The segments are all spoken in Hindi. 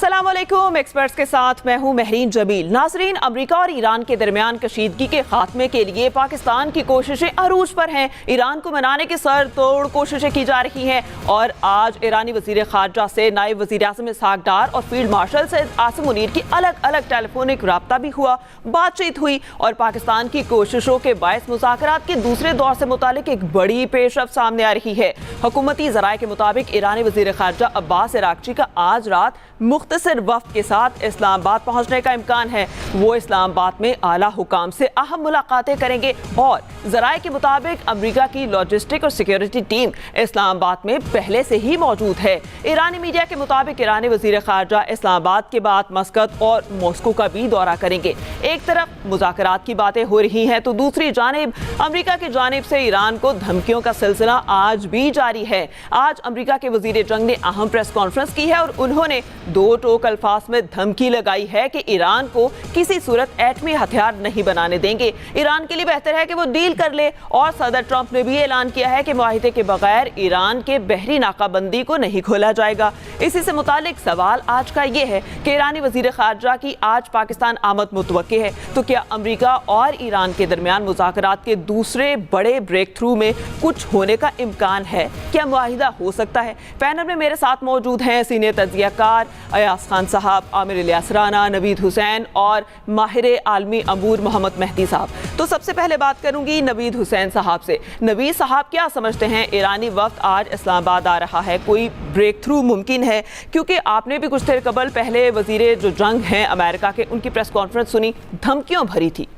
अस्सलाम वालेकुम। एक्सपर्ट्स के साथ मैं हूं महरीन जमील। नाजरीन, अमेरिका और ईरान के दरमियान कशीदगी के खात्मे के लिए पाकिस्तान की कोशिशें अरूज पर हैं। ईरान को मनाने की सर तोड़ कोशिशें की जा रही हैं और आज ईरानी वजीर खारजा से नायब वजीर आज़म इसहाक डार और फील्ड मार्शल से आसिम मुनीर की अलग अलग टेलीफोनिक रब्ता भी हुआ, बातचीत हुई और पाकिस्तान की कोशिशों के बायस मुज़ाकरात के दूसरे दौर से मुतालिक एक बड़ी पेशरफ्त सामने आ रही है। हुकूमती ज़राए के मुताबिक ईरानी वजीर खारजा अब्बास इराक्ची का आज रात मुख्तसर वफ्द के साथ इस्लामाबाद पहुंचने का इम्कान है। वो इस्लामाबाद में आला हुकाम से अहम मुलाकातें करेंगे और ज़राए के मुताबिक अमेरिका की लॉजिस्टिक और सिक्योरिटी टीम इस्लामाबाद में पहले से ही मौजूद है। ईरानी मीडिया के मुताबिक ईरानी वज़ीर ख़ारजा इस्लामाबाद के बाद मस्कत और मॉस्को का भी दौरा करेंगे। एक तरफ मुज़ाकरात की बातें हो रही हैं तो दूसरी जानिब अमेरिका की जानिब से ईरान को धमकियों का सिलसिला आज भी जारी है। आज अमेरिका के वज़ीर जंग ने अहम प्रेस कॉन्फ्रेंस की है और उन्होंने दो टोक अल्फाज में धमकी लगाई है कि ईरान को किसी सूरत एटमी हथियार नहीं बनाने देंगे। ईरान के लिए बेहतर है कि वो डील कर ले और सदर ट्रंप ने भी ऐलान किया है कि मुआहिदे के बगैर ईरान के बहरी नाकाबंदी को नहीं खोला जाएगा। इसी से मुतालिक सवाल आज का ये है कि ईरानी वजीर खारजा की आज पाकिस्तान आमद मुतवक्के है, तो क्या अमेरिका और ईरान के दरमियान मुज़ाकरात के दूसरे बड़े ब्रेक थ्रू में कुछ होने का इम्कान है? क्या मुआहिदा हो सकता है? पैनल में मेरे साथ मौजूद हैं सीनियर तज्ज़ियाकार अयाज खान साहब, आमिर इलियास राना, नवीद हुसैन और माहिर आलमी अमूर मोहम्मद मेहदी साहब। तो सबसे पहले बात करूंगी नवीद हुसैन साहब से। नवीद साहब, क्या समझते हैं ईरानी वक्त आज इस्लामाबाद आ रहा है, कोई ब्रेक थ्रू मुमकिन है? क्योंकि आपने भी कुछ देर कबल पहले वजीर जो जंग हैं अमेरिका के, उनकी प्रेस कॉन्फ्रेंस सुनी, धमकियों भरी थी।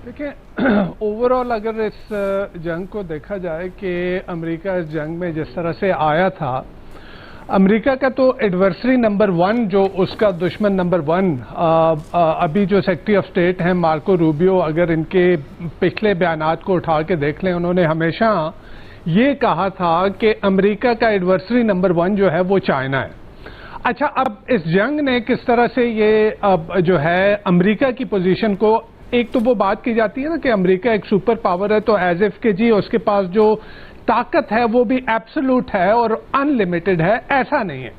देखिए, ओवरऑल अगर इस जंग को देखा जाए कि अमेरिका इस जंग में जिस तरह से आया था, अमेरिका का तो एडवर्सरी नंबर 1, जो उसका दुश्मन नंबर 1 अभी जो सेक्रेटरी ऑफ स्टेट हैं मार्को रूबियो, अगर इनके पिछले बयानात को उठा के देख लें, उन्होंने हमेशा ये कहा था कि अमेरिका का एडवर्सरी नंबर 1 जो है वो चाइना है। अच्छा, अब इस जंग ने किस तरह से ये जो है अमेरिका की पोजीशन को, एक तो वो बात की जाती है ना कि अमेरिका एक सुपर पावर है, तो एज इफ के जी उसके पास जो ताकत है वो भी एब्सोल्यूट है और अनलिमिटेड है, ऐसा नहीं है।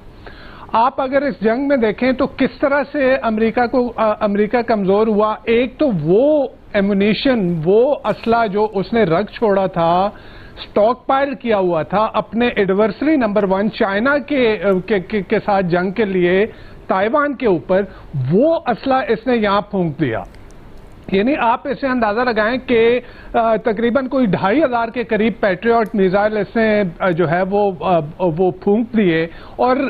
आप अगर इस जंग में देखें तो किस तरह से अमेरिका कमजोर हुआ। एक तो वो एमुनिशन, वो असला जो उसने रख छोड़ा था, स्टॉक पाइल किया हुआ था अपने एडवर्सरी नंबर 1 चाइना के साथ जंग के लिए ताइवान के ऊपर, वो असला इसने यहां फूंक दिया। यानी आप इसे अंदाजा लगाएं कि तकरीबन कोई 2500 के करीब पैट्रियट मिसाइल इसने जो है वो फूंक दिए और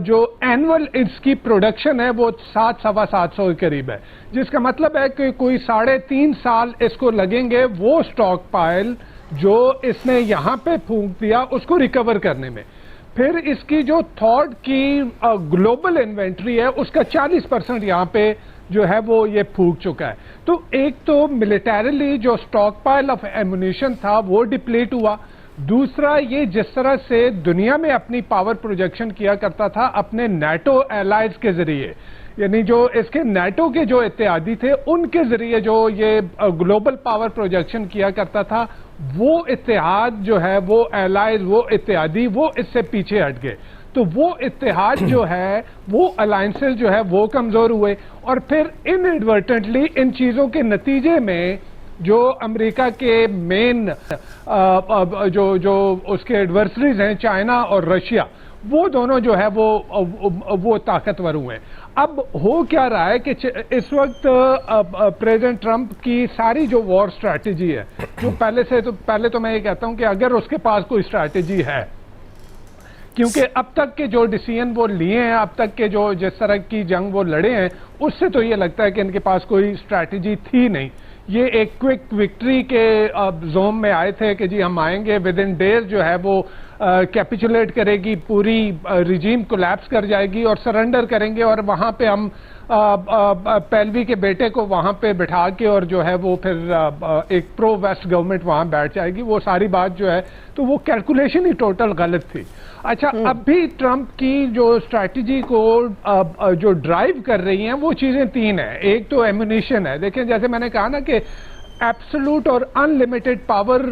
जो एनुअल इसकी प्रोडक्शन है वो 700-750 के करीब है, जिसका मतलब है कि कोई 3.5 साल इसको लगेंगे वो स्टॉक पाइल जो इसने यहां पे फूंक दिया उसको रिकवर करने में। फिर इसकी जो थॉट की ग्लोबल इन्वेंट्री है उसका 40% यहां पे जो है वो ये फूक चुका है। तो एक तो मिलिटरीली जो स्टॉक पाइल ऑफ एमुनिशन था वो डिप्लीट हुआ। दूसरा, ये जिस तरह से दुनिया में अपनी पावर प्रोजेक्शन किया करता था अपने नाटो एलाइज के जरिए, यानी जो इसके नाटो के जो इत्तेहादी थे उनके जरिए जो ये ग्लोबल पावर प्रोजेक्शन किया करता था, वो इत्तेहाद जो है, वो एलाइज, वो इत्तेहादी, वो इससे पीछे हट गए। तो वो इत्तेहाद जो है, वो अलायंसेस जो है वो कमजोर हुए और फिर इनएडवर्टेंटली इन चीजों के नतीजे में जो अमेरिका के मेन जो उसके एडवर्सरीज हैं चाइना और रशिया, वो दोनों जो है वो ताकतवर हुए। अब हो क्या रहा है कि इस वक्त प्रेसिडेंट ट्रंप की सारी जो वॉर स्ट्रैटेजी है, जो पहले तो मैं ये कहता हूं कि अगर उसके पास कोई स्ट्रैटेजी है, क्योंकि अब तक के जो डिसीजन वो लिए हैं, अब तक के जो जिस तरह की जंग वो लड़े हैं, उससे तो ये लगता है कि इनके पास कोई स्ट्रैटेजी थी नहीं। ये एक क्विक विक्ट्री के जोन में आए थे कि जी हम आएंगे, विद इन डेज जो है वो कैपिचुलेट करेगी, पूरी रिजीम कोलैप्स कर जाएगी और सरेंडर करेंगे और वहां पे हम पहलवी के बेटे को वहां पे बिठा के और जो है वो फिर एक प्रो वेस्ट गवर्नमेंट वहां बैठ जाएगी। वो सारी बात जो है, तो वो कैलकुलेशन ही टोटल गलत थी। अच्छा, अब भी ट्रंप की जो स्ट्रैटेजी को जो ड्राइव कर रही हैं वो चीजें 3 हैं। एक तो एमुनिशन है। देखिए, जैसे मैंने कहा ना कि एब्सोल्यूट और अनलिमिटेड पावर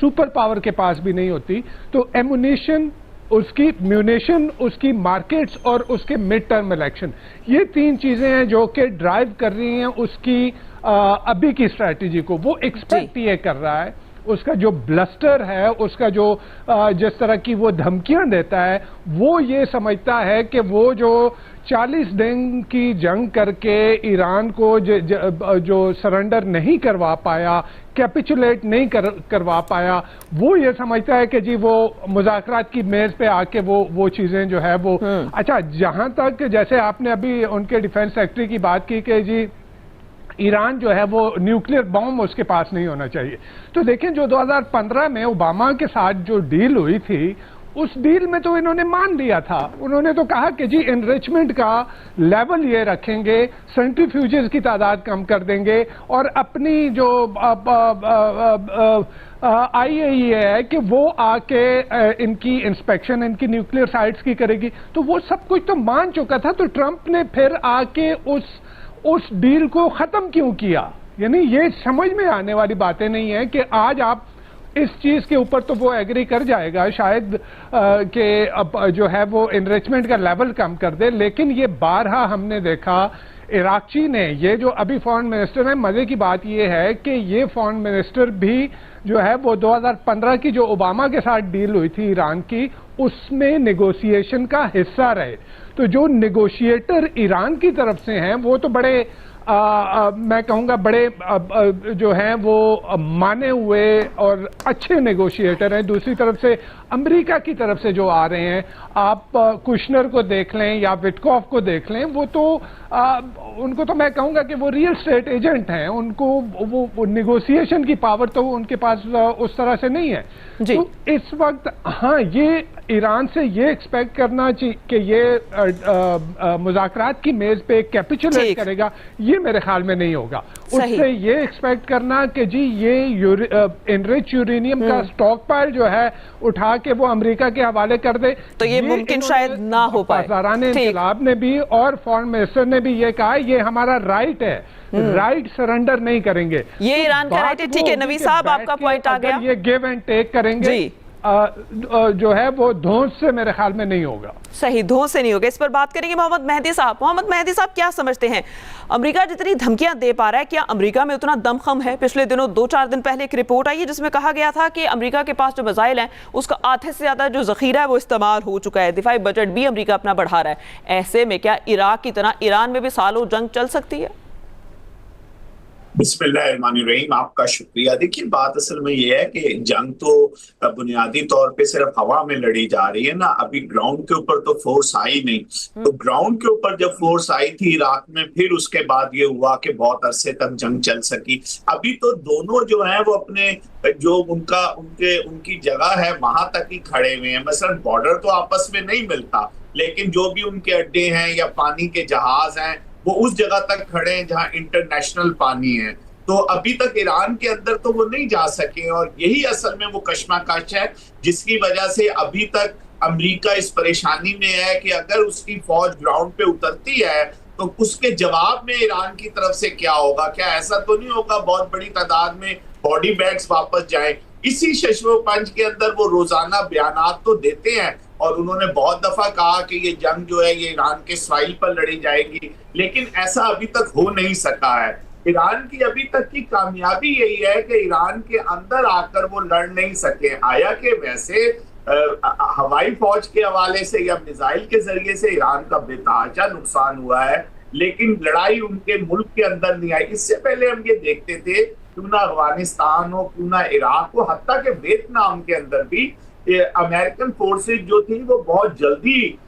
सुपर पावर के पास भी नहीं होती, तो एमुनिशन उसकी म्यूनिशन, उसकी मार्केट्स और उसके मिड टर्म इलेक्शन, ये 3 चीजें हैं जो कि ड्राइव कर रही हैं उसकी अभी की स्ट्रैटेजी को। वो एक्सपेक्ट ये कर रहा है, उसका जो ब्लस्टर है, उसका जो जिस तरह की वो धमकियां देता है, वो ये समझता है कि वो जो 40 दिन की जंग करके ईरान को जो सरेंडर नहीं करवा पाया, कैपिचुलेट नहीं करवा पाया, वो ये समझता है कि जी वो मुज़ाकरात की मेज पे आके वो चीजें जो है वो अच्छा। जहां तक जैसे आपने अभी उनके डिफेंस सेक्रेटरी की बात की कि जी ईरान जो है वो न्यूक्लियर बॉम्ब उसके पास नहीं होना चाहिए, तो देखें जो 2015 में ओबामा के साथ जो डील हुई थी, उस डील में तो इन्होंने मान लिया था। उन्होंने तो कहा कि जी एनरिचमेंट का लेवल ये रखेंगे, सेंट्रीफ्यूजेस की तादाद कम कर देंगे और अपनी जो IAEA है कि वो आके इनकी इंस्पेक्शन, इनकी न्यूक्लियर साइट्स की करेगी। तो वो सब कुछ तो मान चुका था, तो ट्रंप ने फिर आके उस डील को खत्म क्यों किया? यानी ये समझ में आने वाली बातें नहीं है कि आज आप इस चीज के ऊपर तो वो एग्री कर जाएगा शायद कि अब जो है वो एनरिचमेंट का लेवल कम कर दे, लेकिन ये बारहा हमने देखा इराक़ची ने, ये जो अभी फॉरेन मिनिस्टर है, मजे की बात ये है कि ये फॉरेन मिनिस्टर भी जो है वो 2015 की जो ओबामा के साथ डील हुई थी ईरान की, उसमें नेगोशिएशन का हिस्सा रहे। तो जो नेगोशिएटर ईरान की तरफ से हैं वो तो बड़े मैं कहूँगा बड़े जो हैं वो माने हुए और अच्छे नेगोशिएटर हैं। दूसरी तरफ से अमेरिका की तरफ से जो आ रहे हैं, आप कुशनर को देख लें या विटकॉफ को देख लें, वो तो उनको तो मैं कहूँगा कि वो रियल स्टेट एजेंट हैं, उनको वो नेगोशिएशन की पावर तो उनके पास उस तरह से नहीं है जी। तो इस वक्त हाँ, ये ईरान से ये एक्सपेक्ट करना चाहिए कि ये मुज़ाकरात की मेज पे कैपिचुलेट करेगा, ये मेरे ख्याल में नहीं होगा। उससे ये एक्सपेक्ट करना कि जी ये एनरिच यूरेनियम का स्टॉक पाइल जो है उठा के वो अमेरिका के हवाले कर दे, तो ये मुमकिन शायद ना हो पाए। इनकलाब ने भी और फॉरेन मिनिस्टर ने भी ये कहा ये हमारा राइट है, राइट सरेंडर नहीं करेंगे। ये ईरान का राइट है, ठीक है। नवी साहब आपका पॉइंट आ गया। ये गिव एंड टेक करेंगे जो है वो धौंस से मेरे ख्याल में नहीं होगा। सही, धौंस से नहीं होगा। इस पर बात करेंगे मोहम्मद मेहदी साहब। मोहम्मद मेहदी साहब, क्या समझते हैं, अमेरिका जितनी धमकियां दे पा रहा है, क्या अमेरिका में उतना दमखम है? पिछले दिनों 2-4 दिन पहले एक रिपोर्ट आई है जिसमें कहा गया था कि अमेरिका के पास जो मिसाइल हैं उसका आधे से ज्यादा जो जखीरा है वो इस्तेमाल हो चुका है, दिफाई बजट भी अमेरिका अपना बढ़ा रहा है। ऐसे में क्या इराक की तरह ईरान में भी सालों जंग चल सकती है? बिस्मिल्लाहिर्रहमानिर्रहीम, आपका शुक्रिया। देखिए, बात असल में ये है कि जंग तो बुनियादी तौर पे सिर्फ हवा में लड़ी जा रही है ना, अभी ग्राउंड के ऊपर तो फोर्स आई नहीं। तो ग्राउंड के ऊपर जब फोर्स आई थी इराक में, फिर उसके बाद ये हुआ कि बहुत अरसे तक जंग चल सकी। अभी तो दोनों जो है वो अपने जो उनकी जगह है वहां तक ही खड़े हुए हैं। मसलन बॉर्डर तो आपस में नहीं मिलता, लेकिन जो भी उनके अड्डे हैं या पानी के जहाज हैं वो उस जगह तक खड़े हैं जहां इंटरनेशनल पानी है। तो अभी तक ईरान के अंदर तो वो नहीं जा सके, और यही असल में वो कश्मकश है जिसकी वजह से अभी तक अमेरिका इस परेशानी में है कि अगर उसकी फौज ग्राउंड पे उतरती है तो उसके जवाब में ईरान की तरफ से क्या होगा। क्या ऐसा तो नहीं होगा बहुत बड़ी तादाद में बॉडी बैग्स वापस जाए? इसी शशवपंच के अंदर वो रोजाना बयानात तो देते हैं, और उन्होंने बहुत दफा कहा कि ये जंग जो है ये ईरान के स्वाइल पर लड़ी जाएगी, लेकिन ऐसा अभी तक हो नहीं सका है। ईरान की अभी तक की कामयाबी यही है कि ईरान के अंदर आकर वो लड़ नहीं सके। आया कि वैसे हवाई फौज के हवाले से या मिसाइल के जरिए से ईरान का बेतहाशा नुकसान हुआ है, लेकिन लड़ाई उनके मुल्क के अंदर नहीं आई। इससे पहले हम ये देखते थे, क्यों ना अफगानिस्तान हो, क्यों ना इराक हो, हत्ता के वियतनाम के अंदर भी अमेरिकन फोर्सेज जो थी वो बहुत जल्दी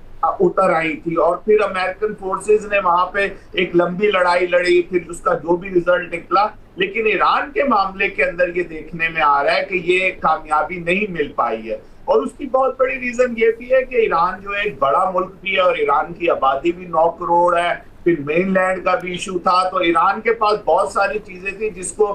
उतर आई थी, और फिर अमेरिकन फोर्सेज ने वहां पे एक लंबी लड़ाई लड़ी, फिर उसका जो भी रिजल्ट निकला। लेकिन ईरान के मामले के अंदर ये देखने में आ रहा है कि ये कामयाबी नहीं मिल पाई है, और उसकी बहुत बड़ी रीजन ये भी है कि ईरान जो है एक बड़ा मुल्क भी है और ईरान की आबादी भी 9 करोड़ है। फिर मेनलैंड का भी इशू था, तो ईरान के पास बहुत सारी चीजें थी जिसको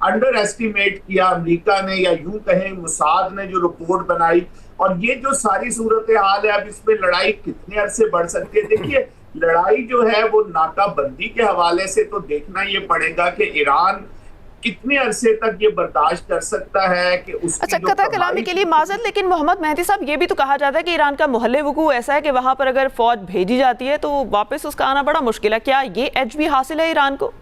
अंडर एस्टिमेट किया अमेरिका ने, या यूं कहें मुसाद ने जो रिपोर्ट बनाई। और ये जो सारी सूरत हाल है, अब इसमें लड़ाई कितने अरसे बढ़ सकती है? देखिए, लड़ाई जो है वो नाकाबंदी के हवाले से तो देखना ये पड़ेगा कि ईरान कितने अरसे तक ये बर्दाश्त कर सकता है कि उसकी अच्छा, कथा कलामी के लिए माजरत, लेकिन मोहम्मद मेहदी साहब, ये भी तो कहा जाता है कि ईरान का मोहल्ले वकू ऐसा है कि वहां पर अगर फौज भेजी जाती है तो वापस उसका आना बड़ा मुश्किल है। क्या ये एज भी हासिल है ईरान को?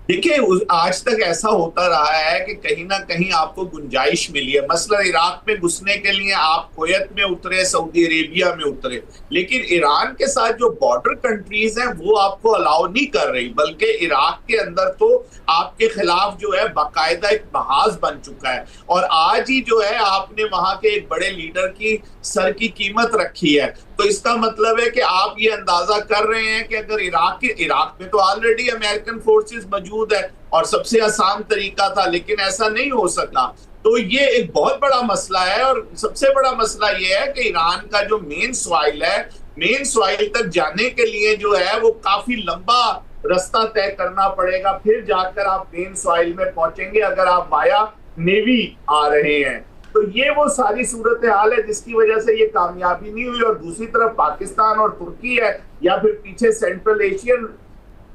देखिए, आज तक ऐसा होता रहा है कि कहीं ना कहीं आपको गुंजाइश मिली है। मसलन इराक में घुसने के लिए आप कुवैत में उतरे, सऊदी अरेबिया में उतरे, लेकिन ईरान के साथ जो बॉर्डर कंट्रीज हैं वो आपको अलाउ नहीं कर रही, बल्कि इराक के अंदर तो आपके खिलाफ जो है बाकायदा एक महाज बन चुका है। और आज ही जो है आपने वहां के एक बड़े लीडर की सर की कीमत रखी है। तो इसका मतलब है कि आप ये अंदाजा कर रहे हैं कि अगर इराक में तो ऑलरेडी अमेरिकन फोर्सेस मौजूद है और सबसे आसान तरीका था, लेकिन ऐसा नहीं हो सका। तो ये एक बहुत बड़ा मसला है। और सबसे बड़ा मसला ये है कि ईरान का जो मेन सॉइल है, मेन सॉइल तक जाने के लिए जो है वो काफी लंबा रास्ता तय करना पड़ेगा, फिर जाकर आप मेन सॉइल में पहुंचेंगे अगर आप वाया नेवी आ रहे हैं। तो ये वो सारी सूरत हाल है जिसकी वजह से ये कामयाबी नहीं हुई। और दूसरी तरफ पाकिस्तान और तुर्की है, या फिर पीछे सेंट्रल एशियन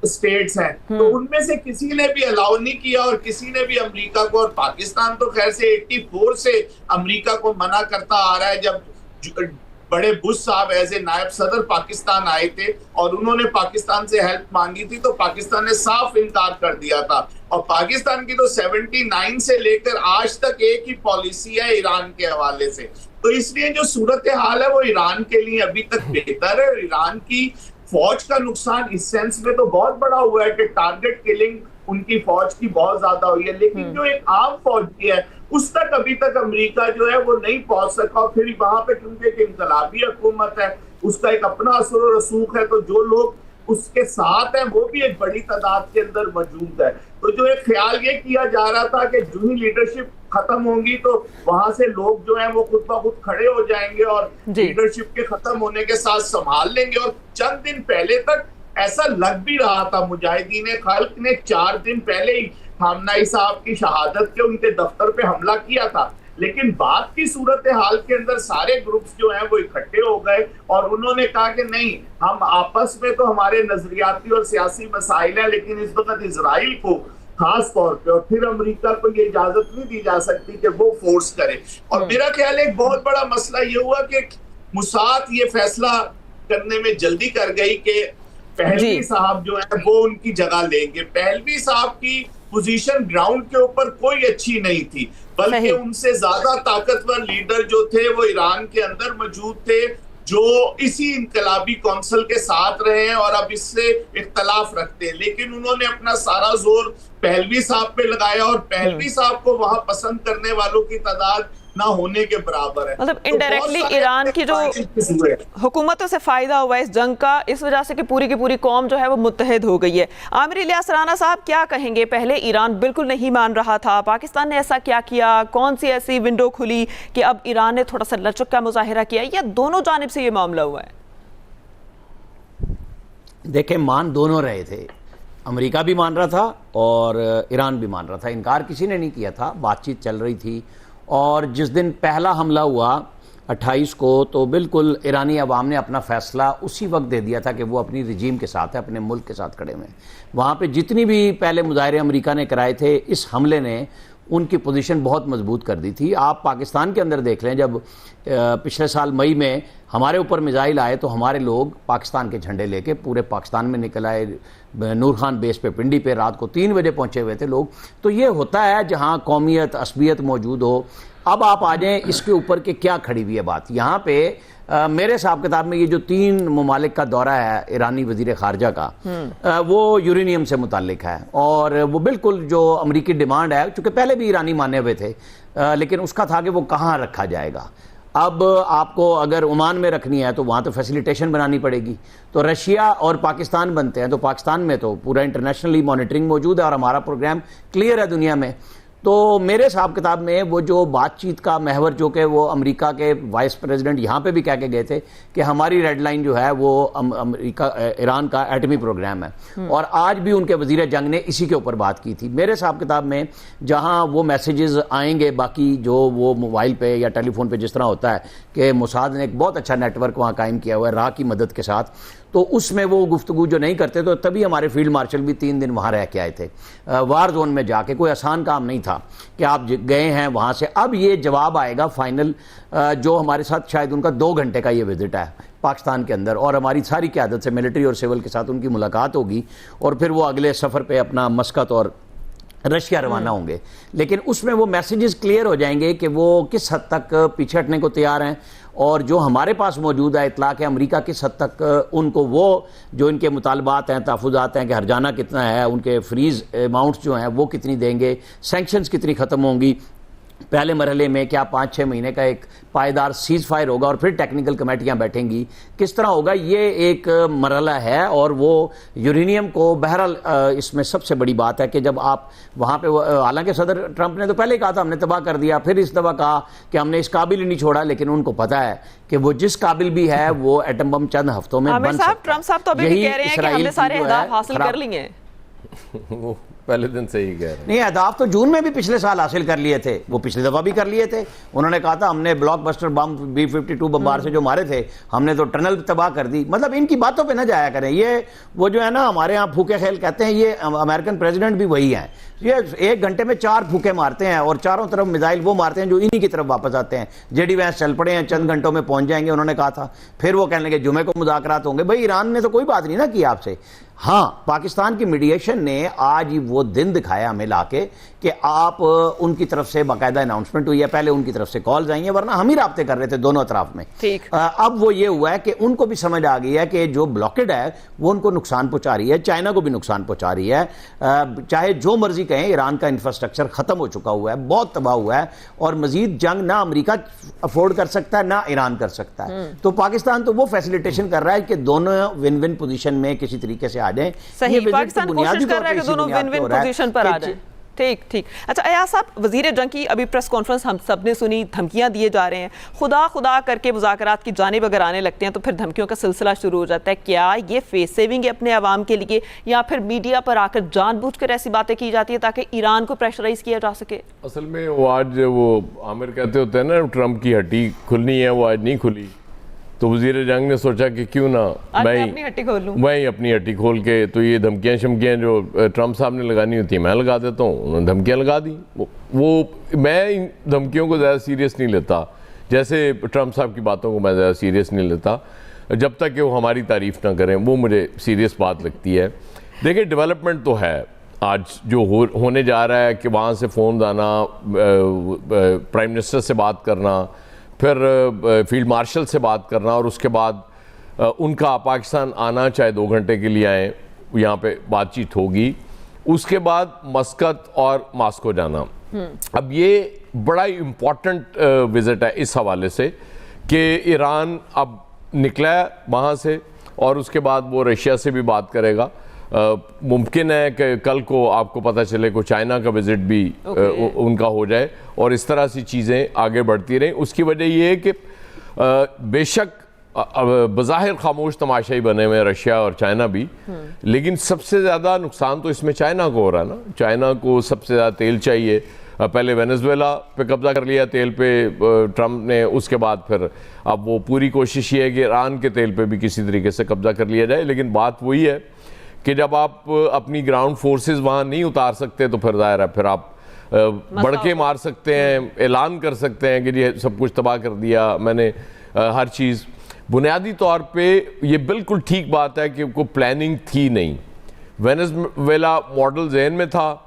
स्टेट्स हैं, तो उनमें से किसी ने भी अलाउ नहीं किया और किसी ने भी अमेरिका को, और पाकिस्तान तो खैर से 84 से अमेरिका को मना करता आ रहा है। जब बड़े बुश साहब एज ए नायब सदर पाकिस्तान आए थे और उन्होंने पाकिस्तान से हेल्प मांगी थी, तो पाकिस्तान ने साफ इनकार कर दिया था। और पाकिस्तान की तो 79 से लेकर आज तक एक ही पॉलिसी है ईरान के हवाले से। तो इसलिए जो सूरत हाल है वो ईरान के लिए अभी तक बेहतर है। ईरान की फौज का नुकसान इस सेंस में तो बहुत बड़ा हुआ है कि टारगेट किलिंग उनकी फौज की बहुत ज्यादा हुई है, लेकिन जो एक आम फौज की है उस तक अभी तक अमेरिका जो है वो नहीं पहुंच सका। और फिर वहां पे क्योंकि एक इनकलाबी हुकूमत है, उसका एक अपना असर और रसूख है, तो जो लोग उसके साथ हैं वो भी एक बड़ी तादाद के अंदर मौजूद है। तो जो एक ख्याल ये किया जा रहा था कि जो ही लीडरशिप खत्म होंगी तो वहां से लोग जो हैं वो खुद ब खुद खड़े हो जाएंगे और लीडरशिप के खत्म होने के साथ संभाल लेंगे। और चंद दिन पहले तक ऐसा लग भी रहा था। मुजाहिदीन खल्क ने 4 दिन पहले ही खामनाई साहब की शहादत के उनके दफ्तर पे हमला किया था, लेकिन बाद की सूरत हाल के अंदर सारे ग्रुप्स जो हैं वो इकट्ठे हो गए और उन्होंने कहा कि नहीं, हम आपस में तो हमारे नजरियाती और सियासी मसाइल हैं, लेकिन इस वक्त इजराइल को खास तौर पे और फिर अमेरिका को ये इजाजत नहीं दी जा सकती कि वो फोर्स करे। और मेरा ख्याल है एक बहुत बड़ा मसला ये हुआ कि मुसाद ये फैसला करने में जल्दी कर गई कि पहलवी साहब जो है वो उनकी जगह लेंगे। पहलवी साहब की पोजीशन ग्राउंड के ऊपर कोई अच्छी नहीं थी, बल्कि उनसे ज्यादा ताकतवर लीडर जो थे वो ईरान के अंदर मौजूद थे, जो इसी इनकलाबी कौंसिल के साथ रहे हैं और अब इससे इख्तलाफ रखते हैं। लेकिन उन्होंने अपना सारा जोर पहलवी साहब पे लगाया और पहलवी साहब को वहां पसंद करने वालों की तादाद ना होने के बराबर है। मतलब इनडायरेक्टली ईरान की जो हुकूमतों से फायदा हुआ इस जंग का, इस वजह से कि पूरी की पूरी कौम जो है वो मुत्तहिद हो गई है। आमिर इलियास राना साहब, क्या कहेंगे? पहले ईरान बिल्कुल नहीं मान रहा था, पाकिस्तान ने ऐसा क्या किया, कौन सी ऐसी विंडो खुली कि अब ईरान ने थोड़ा सा लचक का मुजाहिरा किया, या दोनों जानिब से ये मामला हुआ है? देखें, मान दोनों रहे थे, अमेरिका भी मान रहा था और ईरान भी मान रहा था, इनकार किसी ने नहीं किया था, बातचीत चल रही थी। और जिस दिन पहला हमला हुआ 28 को, तो बिल्कुल ईरानी अवाम ने अपना फ़ैसला उसी वक्त दे दिया था कि वो अपनी रजीम के साथ है, अपने मुल्क के साथ खड़े हुए। वहाँ पे जितनी भी पहले मुजाहरे अमेरिका ने कराए थे, इस हमले ने उनकी पोजीशन बहुत मजबूत कर दी थी। आप पाकिस्तान के अंदर देख लें, जब पिछले साल मई में हमारे ऊपर मिसाइल आए तो हमारे लोग पाकिस्तान के झंडे लेके पूरे पाकिस्तान में निकल आए। नूर खान बेस पे, पिंडी पे रात को 3 बजे पहुंचे हुए थे लोग। तो ये होता है जहां कौमियत, असबियत मौजूद हो। अब आप आ जाएं इसके ऊपर कि क्या खड़ी हुई है बात। यहाँ पे मेरे हिसाब किताब में ये जो 3 ममालिक का दौरा है ईरानी वजीर खारजा का, वो यूरेनियम से मुताल्लिक है और वो बिल्कुल जो अमरीकी डिमांड है, चूँकि पहले भी ईरानी माने हुए थे, लेकिन उसका था कि वो कहाँ रखा जाएगा। अब आपको अगर ओमान में रखनी है तो वहाँ तो फैसिलिटेशन बनानी पड़ेगी। तो रशिया और पाकिस्तान बनते हैं, तो पाकिस्तान में तो पूरा इंटरनेशनली मॉनिटरिंग मौजूद है और हमारा प्रोग्राम क्लियर है दुनिया में। तो मेरे हिसाब किताब में वो जो बातचीत का महवर, जो कि वो अमेरिका के वाइस प्रेसिडेंट यहाँ पे भी कह के गए थे कि हमारी रेड लाइन जो है वो अमेरिका ईरान का एटमी प्रोग्राम है, और आज भी उनके वजीर जंग ने इसी के ऊपर बात की थी। मेरे हिसाब किताब में जहाँ वो मैसेजेस आएंगे, बाकी जो वो मोबाइल पे या टेलीफोन पे जिस तरह होता है कि मोसाद ने एक बहुत अच्छा नेटवर्क वहाँ कायम किया हुआ है राह की मदद के साथ, तो उसमें वो गुफ्तगू जो नहीं करते, तो तभी हमारे फील्ड मार्शल भी 3 दिन वहाँ रह के आए थे वार जोन में जाके। कोई आसान काम नहीं था कि आप गए हैं वहाँ से। अब ये जवाब आएगा फाइनल, जो हमारे साथ शायद उनका 2 घंटे का ये विजिट है पाकिस्तान के अंदर, और हमारी सारी क़यादत से मिलिट्री और सिविल के साथ उनकी मुलाकात होगी, और फिर वो अगले सफ़र पे अपना मस्कत और रशिया रवाना होंगे। लेकिन उसमें वो मैसेजेस क्लियर हो जाएंगे कि वो किस हद तक पीछे हटने को तैयार हैं, और जो हमारे पास मौजूद है इतला कि अमेरिका किस हद तक उनको वो जो इनके मुतालबात हैं, तहफ़्फ़ुज़ात हैं कि हरजाना कितना है, उनके फ्रीज अमाउंट्स जो हैं वो कितनी देंगे, सैंक्शंस कितनी ख़त्म होंगी, पहले मरहले में क्या 5-6 महीने का एक पायदार सीज़ फायर होगा और फिर टेक्निकल कमेटियाँ बैठेंगी, किस तरह होगा, ये एक मरहला है। और वो यूरेनियम को बहरहाल इसमें सबसे बड़ी बात है कि जब आप वहाँ पे, हालांकि सदर ट्रंप ने तो पहले ही कहा था हमने तबाह कर दिया, फिर इस दफ़ा कहा कि हमने इस काबिल ही नहीं छोड़ा, लेकिन उनको पता है कि वो जिस काबिल भी है वो एटम बम चंद हफ्तों में बन सकता है। ट्रंप साहब तो अभी भी कह रहे हैं कि हमने सारे अहदाफ हासिल कर लिए। वो पहले दिन से ही कह रहे हैं। नहीं, अहदाफ तो जून में भी पिछले साल हासिल कर लिए थे, वो पिछली दफा भी कर लिए थे। उन्होंने कहा था हमने ब्लॉकबस्टर बम B-52 बमबार से जो मारे थे, हमने तो टनल तबाह कर दी। मतलब इनकी बातों पे ना जाया करें। ये वो जो है ना, हमारे यहाँ फूके खेल कहते हैं, ये अमेरिकन प्रेसिडेंट भी वही हैं। ये 1 घंटे में 4 फूके मारते हैं और चारों तरफ मिसाइल वो मारते हैं जो इन्हीं की तरफ वापस आते हैं। जेडी वैंस चल पड़े हैं, चंद घंटों में पहुंच जाएंगे, उन्होंने कहा था। फिर वो कहने लगे जुमे को मुज़ाकरात होंगे। भाई ईरान ने तो कोई बात नहीं ना की आपसे। हाँ, पाकिस्तान की मीडिएशन ने आज वो दिन दिखाया हमें लाके कि आप उनकी तरफ से बाकायदा अनाउंसमेंट हुई है, पहले उनकी तरफ से कॉल्स आई हैं, वरना हम ही राब्ते कर रहे थे दोनों अतराफ में। ठीक। अब वो ये हुआ है कि उनको भी समझ आ गई है कि जो ब्लॉकेड है वो उनको नुकसान पहुंचा रही है, चाइना को भी नुकसान पहुंचा रही है। चाहे जो मर्जी कहें, ईरान का इंफ्रास्ट्रक्चर खत्म हो चुका हुआ है, बहुत तबाह हुआ है, और मजीद जंग ना अमेरिका अफोर्ड कर सकता है ना ईरान कर सकता है। तो पाकिस्तान तो वो फैसिलिटेशन कर रहा है कि दोनों विन विन पोजीशन में किसी तरीके से आ जाए। सही, पाकिस्तान कोशिश कर रहा है कि दोनों विन विन पोजीशन पर आ जाए। ठीक ठीक। अच्छा अयाज साहब, वजीर जंग की अभी प्रेस कॉन्फ्रेंस हम सब ने सुनी, धमकियां दिए जा रहे हैं, खुदा खुदा करके मुज़ाकरात की जानिब अगर आने लगते हैं तो फिर धमकियों का सिलसिला शुरू हो जाता है। क्या ये फेस सेविंग है अपने अवाम के लिए, या फिर मीडिया पर आकर जानबूझकर ऐसी बातें की जाती है ताकि ईरान को प्रेशराइज किया जा सके? असल में वो आज वो आमिर कहते होते हैं ना, ट्रंप की हड्डी खुलनी है, वो आज नहीं खुली। तो वजीर जंग ने सोचा कि क्यों ना मैं अपनी हट्टी खोल के, तो ये धमकियाँ शमकियाँ जो ट्रंप साहब ने लगानी होती है मैं लगा देता हूँ। उन्होंने धमकियाँ लगा दी। वो मैं इन धमकियों को ज़्यादा सीरियस नहीं लेता, जैसे ट्रंप साहब की बातों को मैं ज़्यादा सीरियस नहीं लेता, जब तक कि वो हमारी तारीफ़ ना करें, वो मुझे सीरियस बात लगती है। देखिए, डेवलपमेंट तो है आज जो होने जा रहा है कि वहाँ से फ़ोन आना, प्राइम मिनिस्टर से बात करना, फिर फील्ड मार्शल से बात करना, और उसके बाद उनका पाकिस्तान आना, चाहे 2 घंटे के लिए आए, यहाँ पे बातचीत होगी। उसके बाद मस्कत और मास्को जाना। अब ये बड़ा इम्पॉर्टेंट विज़िट है इस हवाले से कि ईरान अब निकला वहाँ से, और उसके बाद वो रशिया से भी बात करेगा। मुमकिन है कि कल को आपको पता चले को चाइना का विज़िट भी उनका हो जाए, और इस तरह से चीज़ें आगे बढ़ती रहें। उसकी वजह ये है कि बेशक बज़ाहिर खामोश तमाशाई बने हुए रशिया और चाइना भी, लेकिन सबसे ज़्यादा नुकसान तो इसमें चाइना को हो रहा है ना। चाइना को सबसे ज़्यादा तेल चाहिए। पहले वेनेजुएला पे कब्ज़ा कर लिया तेल पे ट्रंप ने, उसके बाद फिर अब वो पूरी कोशिश ये है कि ईरान के तेल पे भी किसी तरीके से कब्ज़ा कर लिया जाए। लेकिन बात वही है कि जब आप अपनी ग्राउंड फोर्सेस वहाँ नहीं उतार सकते तो फिर जाहिर है फिर आप बढ़के मार सकते हैं, ऐलान कर सकते हैं कि जी सब कुछ तबाह कर दिया मैंने, हर चीज़। बुनियादी तौर पे ये बिल्कुल ठीक बात है कि कोई प्लानिंग थी नहीं। वेनेजुएला मॉडल जहन में था,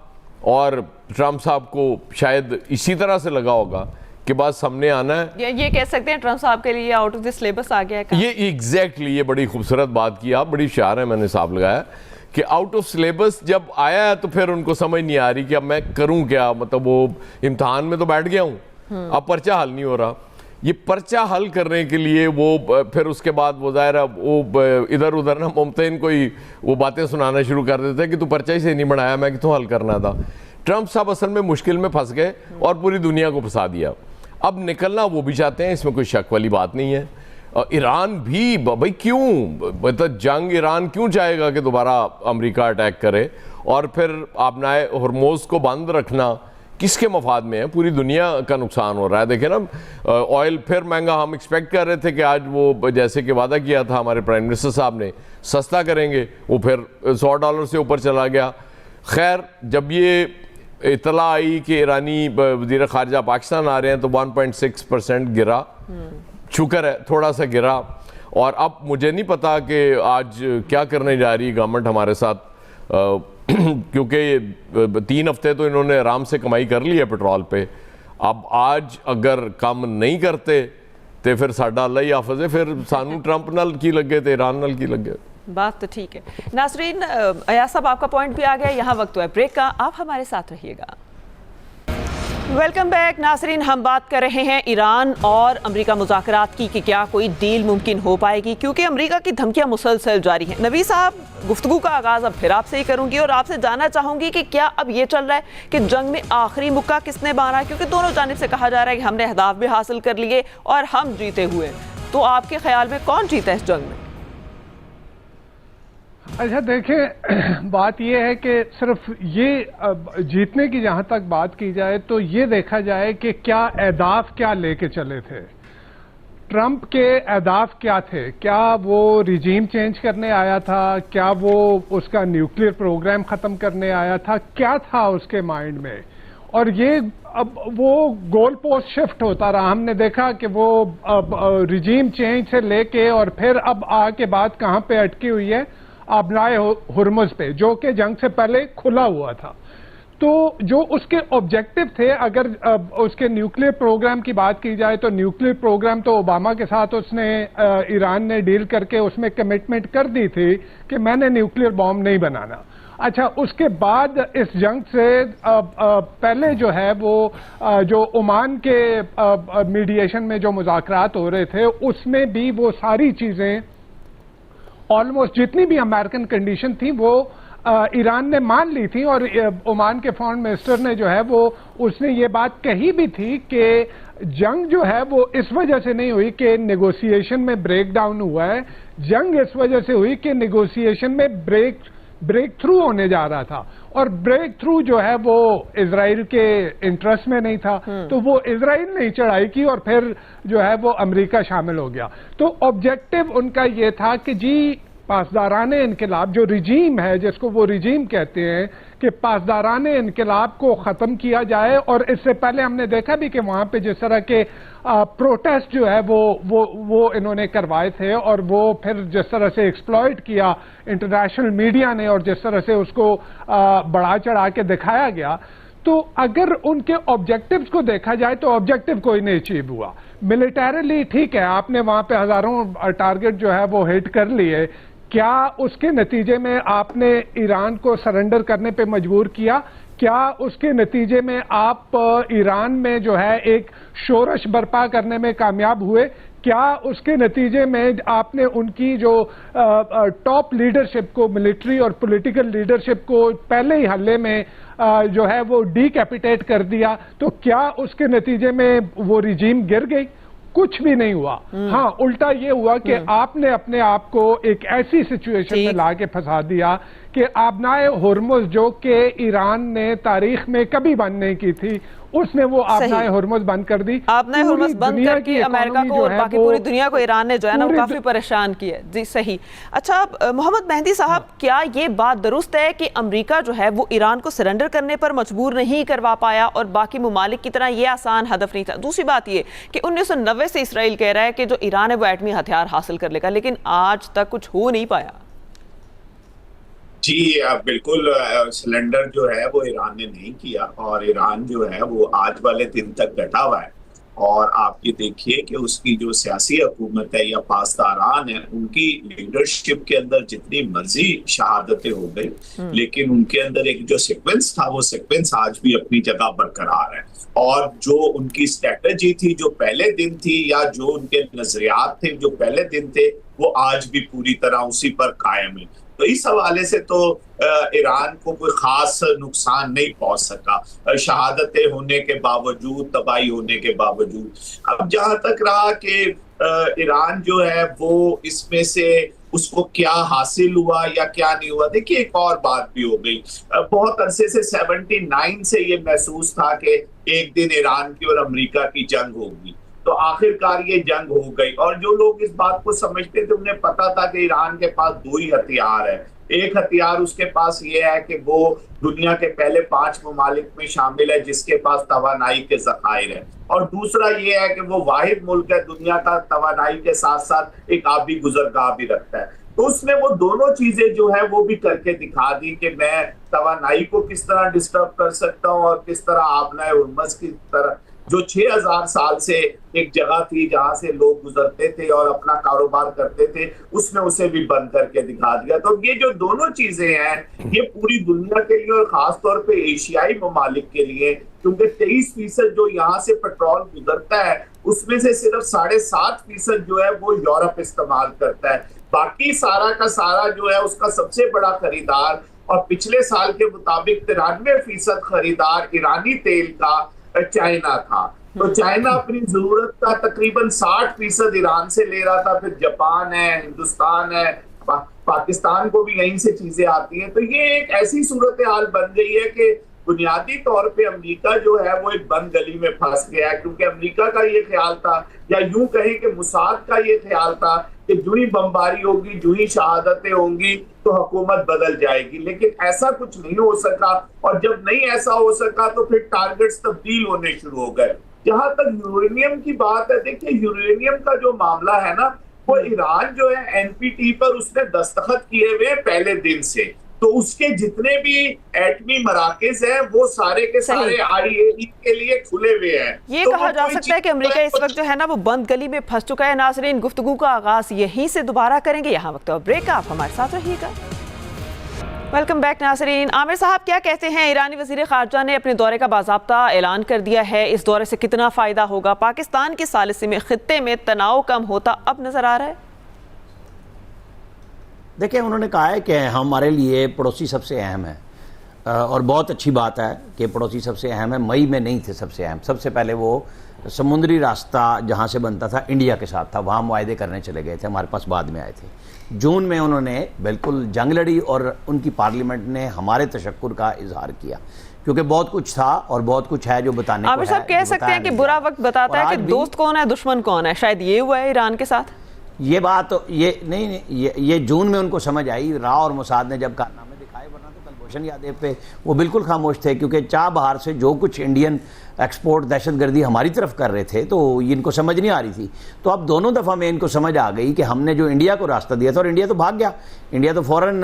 और ट्रंप साहब को शायद इसी तरह से लगा होगा कि बस सामने आना है। ये कह सकते हैं ट्रंप साहब के लिए आउट ऑफ द सिलेबस आ गया है। ये एग्जैक्टली, ये बड़ी खूबसूरत बात की आप, बड़ी शार है, मैंने हिसाब लगाया कि आउट ऑफ सिलेबस जब आया है तो फिर उनको समझ नहीं आ रही कि अब मैं करूं क्या। मतलब वो इम्तहान में तो बैठ गया हूं, अब पर्चा हल नहीं हो रहा। ये पर्चा हल करने के लिए वो फिर उसके बाद वो ज़ाहिर है वो इधर उधर ना मुमकिन कोई वो बातें सुनाना शुरू कर देते हैं कि तू पर्चा ही से नहीं बनाया, मैं कितों हल करना था। ट्रंप साहब असल में मुश्किल में फंस गए और पूरी दुनिया को फंसा दिया। अब निकलना वो भी चाहते हैं, इसमें कोई शक वाली बात नहीं है। ईरान भी भाई क्यों, मतलब जंग ईरान क्यों चाहेगा कि दोबारा अमेरिका अटैक करे, और फिर आपने हॉर्मोज को बंद रखना किसके मफाद में है? पूरी दुनिया का नुकसान हो रहा है। देखें ना, ऑयल फिर महंगा, हम एक्सपेक्ट कर रहे थे कि आज वो जैसे कि वादा किया था हमारे प्राइम मिनिस्टर साहब ने सस्ता करेंगे, वो फिर $100 से ऊपर चला गया। खैर, जब ये इतला आई कि ईरानी वज़ीर ख़ारिजा पाकिस्तान आ रहे हैं तो 1.6% गिरा, शुक्र है थोड़ा सा गिरा। और अब मुझे नहीं पता कि आज क्या करने जा रही गवर्नमेंट हमारे साथ, क्योंकि 3 हफ्ते तो इन्होंने आराम से कमाई कर ली है पेट्रोल पे। अब आज अगर कम नहीं करते तो फिर साडा अल्लाह ही हाफिज़ है, फिर सानू ट्रंप नाल की लगे तो ईरान नाल की लगे। बात तो ठीक है। नासरीन, अयाज साहब आपका पॉइंट भी आ गया, यहाँ वक्त है ब्रेक का, आप हमारे साथ रहिएगा। वेलकम बैक नासरीन, हम बात कर रहे हैं ईरान और अमेरिका मुज़ाकरात की कि क्या कोई डील मुमकिन हो पाएगी, क्योंकि अमेरिका की धमकियां मुसलसल जारी हैं। नबी साहब, गुफ्तगू का आगाज़ अब फिर आपसे ही करूंगी और आपसे जानना चाहूंगी कि क्या अब ये चल रहा है कि जंग में आखिरी मुक्का किसने मारा, क्योंकि दोनों जानिब से कहा जा रहा है कि हमने अहदाफ भी हासिल कर लिए और हम जीते हुए। तो आपके ख्याल में कौन जीता इस जंग में? अच्छा देखिए, बात यह है कि सिर्फ ये जीतने की जहां तक बात की जाए तो ये देखा जाए कि क्या अहदाफ क्या लेके चले थे, ट्रंप के अहदाफ क्या थे। क्या वो रिजीम चेंज करने आया था, क्या वो उसका न्यूक्लियर प्रोग्राम खत्म करने आया था, क्या था उसके माइंड में। और ये अब वो गोल पोस्ट शिफ्ट होता रहा। हमने देखा कि वो रिजीम चेंज से लेके और फिर अब आके बात कहां पे अटकी हुई है, आबनाए हुर्मुज पे, जो कि जंग से पहले खुला हुआ था। तो जो उसके ऑब्जेक्टिव थे, अगर उसके न्यूक्लियर प्रोग्राम की बात की जाए तो न्यूक्लियर प्रोग्राम तो ओबामा के साथ उसने ईरान ने डील करके उसमें कमिटमेंट कर दी थी कि मैंने न्यूक्लियर बॉम्ब नहीं बनाना। अच्छा, उसके बाद इस जंग से पहले जो है वो जो ओमान के मीडिएशन में जो मुज़ाकरात हो रहे थे उसमें भी वो सारी चीजें ऑलमोस्ट जितनी भी अमेरिकन कंडीशन थी वो ईरान ने मान ली थी। और ओमान के फॉरेन मिनिस्टर ने जो है वो उसने ये बात कही भी थी कि जंग जो है वो इस वजह से नहीं हुई कि नेगोशिएशन में ब्रेक डाउन हुआ है, जंग इस वजह से हुई कि नेगोशिएशन में ब्रेक थ्रू होने जा रहा था और ब्रेक थ्रू जो है वो इजराइल के इंटरेस्ट में नहीं था। तो वो इजराइल ने चढ़ाई की और फिर जो है वो अमेरिका शामिल हो गया। तो ऑब्जेक्टिव उनका ये था कि जी पासदाराने इनकलाब जो रिजीम है, जिसको वो रिजीम कहते हैं, कि पासदाराने इनकलाब को ख़त्म किया जाए। और इससे पहले हमने देखा भी कि वहाँ पे जिस तरह के प्रोटेस्ट जो है वो इन्होंने करवाए थे और वो फिर जिस तरह से एक्सप्लॉइट किया इंटरनेशनल मीडिया ने और जिस तरह से उसको बढ़ा चढ़ा के दिखाया गया, तो अगर उनके ऑब्जेक्टिव्स को देखा जाए तो ऑब्जेक्टिव कोई नहीं अचीव हुआ। मिलिटरीली ठीक है, आपने वहाँ पे हजारों टारगेट जो है वो हिट कर लिए, क्या उसके नतीजे में आपने ईरान को सरेंडर करने पे मजबूर किया? क्या उसके नतीजे में आप ईरान में जो है एक शोरश बर्पा करने में कामयाब हुए? क्या उसके नतीजे में आपने उनकी जो टॉप लीडरशिप को, मिलिट्री और पॉलिटिकल लीडरशिप को पहले ही हल्ले में जो है वो डीकैपिटेट कर दिया? तो क्या उसके नतीजे में वो रिजीम गिर गई? कुछ भी नहीं हुआ। हाँ, उल्टा ये हुआ कि आपने अपने आप को एक ऐसी सिचुएशन में लाके फंसा दिया कि आबनाए हुर्मुज जो कि ईरान ने तारीख में कभी बंद नहीं की थी, उसने वो आबनाए हुर्मुज बंद कर दी। आबनाए हुर्मुज बंद करके अमेरिका को और बाकी पूरी दुनिया को ईरान ने जो है ना वो काफी परेशान किया। जी सही। अच्छा मोहम्मद मेहदी साहब, क्या ये बात दुरुस्त है कि अमेरिका जो है वो ईरान को सरेंडर करने पर मजबूर नहीं करवा पाया और बाकी मुमालिक की तरह ये आसान हदफ नहीं था? दूसरी बात ये कि 1990 से इसराइल कह रहा है कि जो ईरान है वो एटमी हथियार हासिल कर लेगा, लेकिन आज तक कुछ हो नहीं पाया। जी बिल्कुल, सिलेंडर जो है वो ईरान ने नहीं किया और ईरान जो है वो आज वाले दिन तक डटा हुआ है। और आप ये देखिए कि उसकी जो सियासी हुकूमत है या पासदारान है, उनकी लीडरशिप के अंदर जितनी मर्जी शहादतें हो गई, लेकिन उनके अंदर एक जो सीक्वेंस था वो सीक्वेंस आज भी अपनी जगह बरकरार है। और जो उनकी स्ट्रेटजी थी जो पहले दिन थी या जो उनके नजरियात थे जो पहले दिन थे, वो आज भी पूरी तरह उसी पर कायम है। तो इस हवाले से तो ईरान को कोई खास नुकसान नहीं पहुंच सका, शहादतें होने के बावजूद, तबाही होने के बावजूद। अब जहां तक रहा कि ईरान जो है वो इसमें से उसको क्या हासिल हुआ या क्या नहीं हुआ, देखिए एक और बात भी हो गई। बहुत अरसे से 79 से ये महसूस था कि एक दिन ईरान की और अमेरिका की जंग होगी, तो आखिरकार ये जंग हो गई। और जो लोग इस बात को समझते थे उन्हें पता था कि ईरान के पास दो ही हथियार है। एक हथियार उसके पास ये है कि वो दुनिया के पहले 5 ममालिक में शामिल है जिसके पास तवानाई के ज़खायर है, और दूसरा ये है कि वो वाहिद मुल्क है दुनिया का तवानाई के साथ साथ एक आबी गुजरगाह भी रखता है। तो उसने वो दोनों चीजें जो है वो भी करके दिखा दी कि मैं तवानाई को किस तरह डिस्टर्ब कर सकता हूँ और किस तरह आबनाए उर्मस की तरह, जो 6000 साल से एक जगह थी जहां से लोग गुजरते थे और अपना कारोबार करते थे, उसने उसे भी बंद करके दिखा दिया। तो ये जो दोनों चीजें हैं ये पूरी दुनिया के लिए और खास तौर पे एशियाई ममालिक के लिए, क्योंकि 23% जो यहाँ से पेट्रोल गुजरता है उसमें से सिर्फ 7.5% जो है वो यूरोप इस्तेमाल करता है। बाकी सारा का सारा जो है उसका सबसे बड़ा खरीदार, और पिछले साल के मुताबिक 93% खरीदार ईरानी तेल का चाइना था। तो चाइना अपनी जरूरत का तकरीबन 60% ईरान से ले रहा था, फिर जापान है, हिंदुस्तान है, पाकिस्तान को भी यहीं से चीजें आती हैं। तो ये एक ऐसी सूरत हाल बन गई है कि बुनियादी तौर पे अमेरिका जो है वो एक बंद गली में फंस गया है, क्योंकि अमेरिका का ये ख्याल था, या यूं कहें कि मुसाद का ये ख्याल था कि जो ही बमबारी होगी, जो ही शहादतें होंगी तो हुकूमत बदल जाएगी, लेकिन ऐसा कुछ नहीं हो सका। और जब नहीं ऐसा हो सका तो फिर टारगेट्स तब्दील होने शुरू हो गए। जहां तक यूरेनियम की बात है, देखिए यूरेनियम का जो मामला है ना, वो ईरान जो है एनपीटी पर उसने दस्तखत किए हुए पहले दिन से, तो उसके जितने भी एटमी मराकज हैं वो सारे के सारे IAEA के लिए खुले हुए हैं। ये तो कहा जा सकता है कि अमेरिका इस वक्त जो है ना वो बंद गली में फंस चुका है। नाज़रीन, गुफ्तगू का आगाज यहीं से दोबारा करेंगे, यहाँ वक्त और ब्रेक, आप हमारे साथ रहिएगा। वेलकम बैक नाज़रीन। आमिर साहब क्या कहते हैं, ईरानी वज़ीर ख़ारजा ने अपने दौरे का बाज़ाब्ता ऐलान कर दिया है, इस दौरे से कितना फ़ायदा होगा? पाकिस्तान की सालिसी में ख़ित्ते में तनाव कम होता अब नज़र आ रहा है? देखिए, उन्होंने कहा है कि हमारे लिए पड़ोसी सबसे अहम है, और बहुत अच्छी बात है कि पड़ोसी सबसे अहम है। मई में नहीं थे सबसे अहम, सबसे पहले वो समुद्री रास्ता जहाँ से बनता था इंडिया के साथ था, वहाँ मुआहदे करने चले गए थे, हमारे पास बाद में आए थे। जून में उन्होंने बिल्कुल जंग लड़ी और उनकी पार्लियामेंट ने हमारे तशक्कुर का इजहार किया, क्योंकि बहुत कुछ था और बहुत कुछ है जो बताने को है। आमिर साहब कह सकते हैं कि बुरा वक्त बताता है कि दोस्त कौन है दुश्मन कौन है, शायद ये हुआ है ईरान के साथ। ये बात ये नहीं, ये जून में उनको समझ आई, रा और मुसाद ने जब कारनामे दिखाए, वरना तो कलभूषण यादव पे वो बिल्कुल खामोश थे, क्योंकि चाह बहार से जो कुछ इंडियन एक्सपोर्ट दहशतगर्दी हमारी तरफ कर रहे थे तो इनको समझ नहीं आ रही थी। तो अब दोनों दफ़ा में इनको समझ आ गई कि हमने जो इंडिया को रास्ता दिया था, और इंडिया तो भाग गया, इंडिया तो फ़ौरन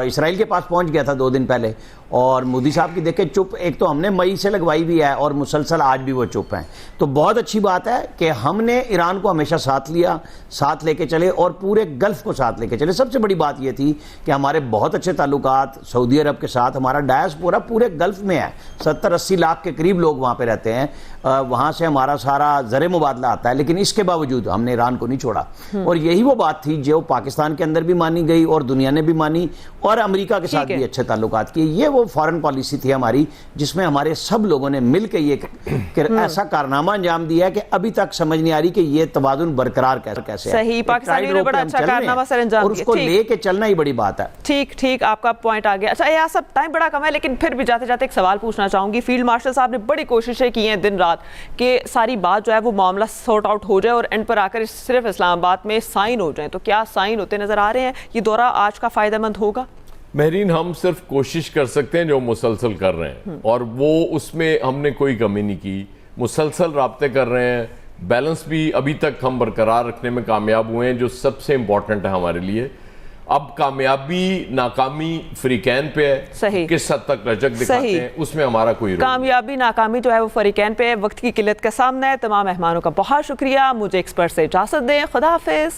इसराइल के पास पहुंच गया था 2 दिन पहले। और मोदी साहब की देखे चुप, एक तो हमने मई से लगवाई भी है और मुसलसल आज भी वो चुप हैं। तो बहुत अच्छी बात है कि हमने ईरान को हमेशा साथ लिया, साथ लेके चले और पूरे गल्फ़ को साथ लेके चले। सबसे बड़ी बात ये थी कि हमारे बहुत अच्छे ताल्लुकात सऊदी अरब के साथ, हमारा डायस्पोरा पूरे गल्फ़ में है, 70-80 लाख के करीब लोग वहाँ पर रहते हैं, वहाँ से हमारा सारा ज़र मुबादला आता है, लेकिन इसके बावजूद हमने ईरान को नहीं छोड़ा। और यही वो बात थी जो पाकिस्तान के अंदर भी मानी गई और दुनिया ने भी मानी, और अमेरिका के साथ भी अच्छे ताल्लुकात किए। ये वो फॉरेन पॉलिसी थी हमारी, जिसमें हमारे सब लोगों ने मिल के ये ऐसा कारनामा अंजाम दिया है कि अभी तक समझ नहीं आ रही कि ये तवाज़ुन बरकरार कैसे सही। पाकिस्तान ने बड़ा अच्छा कारनामा सर अंजाम दिया, और उसको लेके चलना ही बड़ी बात है। ठीक, आपका पॉइंट आ गया। अच्छा यार, सब टाइम बड़ा कम है, लेकिन फिर भी जाते जाते एक सवाल पूछना चाहूंगी। फील्ड मार्शल साहब ने बड़ी कोशिशें की हैं दिन रात कि सारी बात जो है वो मामला सॉर्ट आउट हो जाए और एंड पर आकर सिर्फ इस्लामाबाद में साइन हो जाए। तो क्या साइन होते नजर आ रहे हैं? ये दौरा आज का फायदेमंद होगा? महरीन, हम सिर्फ कोशिश कर सकते हैं जो मुसलसल कर रहे हैं, और वो उसमें हमने कोई कमी नहीं की, मुसलसल राब्ते कर रहे हैं। बैलेंस भी अभी तक हम बरकरार रखने में कामयाब हुए हैं, जो सबसे इम्पोर्टेंट है हमारे लिए। अब कामयाबी नाकामी फरीकैन पे है, सही, किस हद तक रजक दिखाते हैं उसमें हमारा कोई रोल। कामयाबी नाकामी जो है वो फरीकैन पे है। वक्त की किल्लत का सामना है। तमाम मेहमानों का बहुत शुक्रिया। मुझे एक्सपर्ट से इजाजत दें। खुदा हाफिज।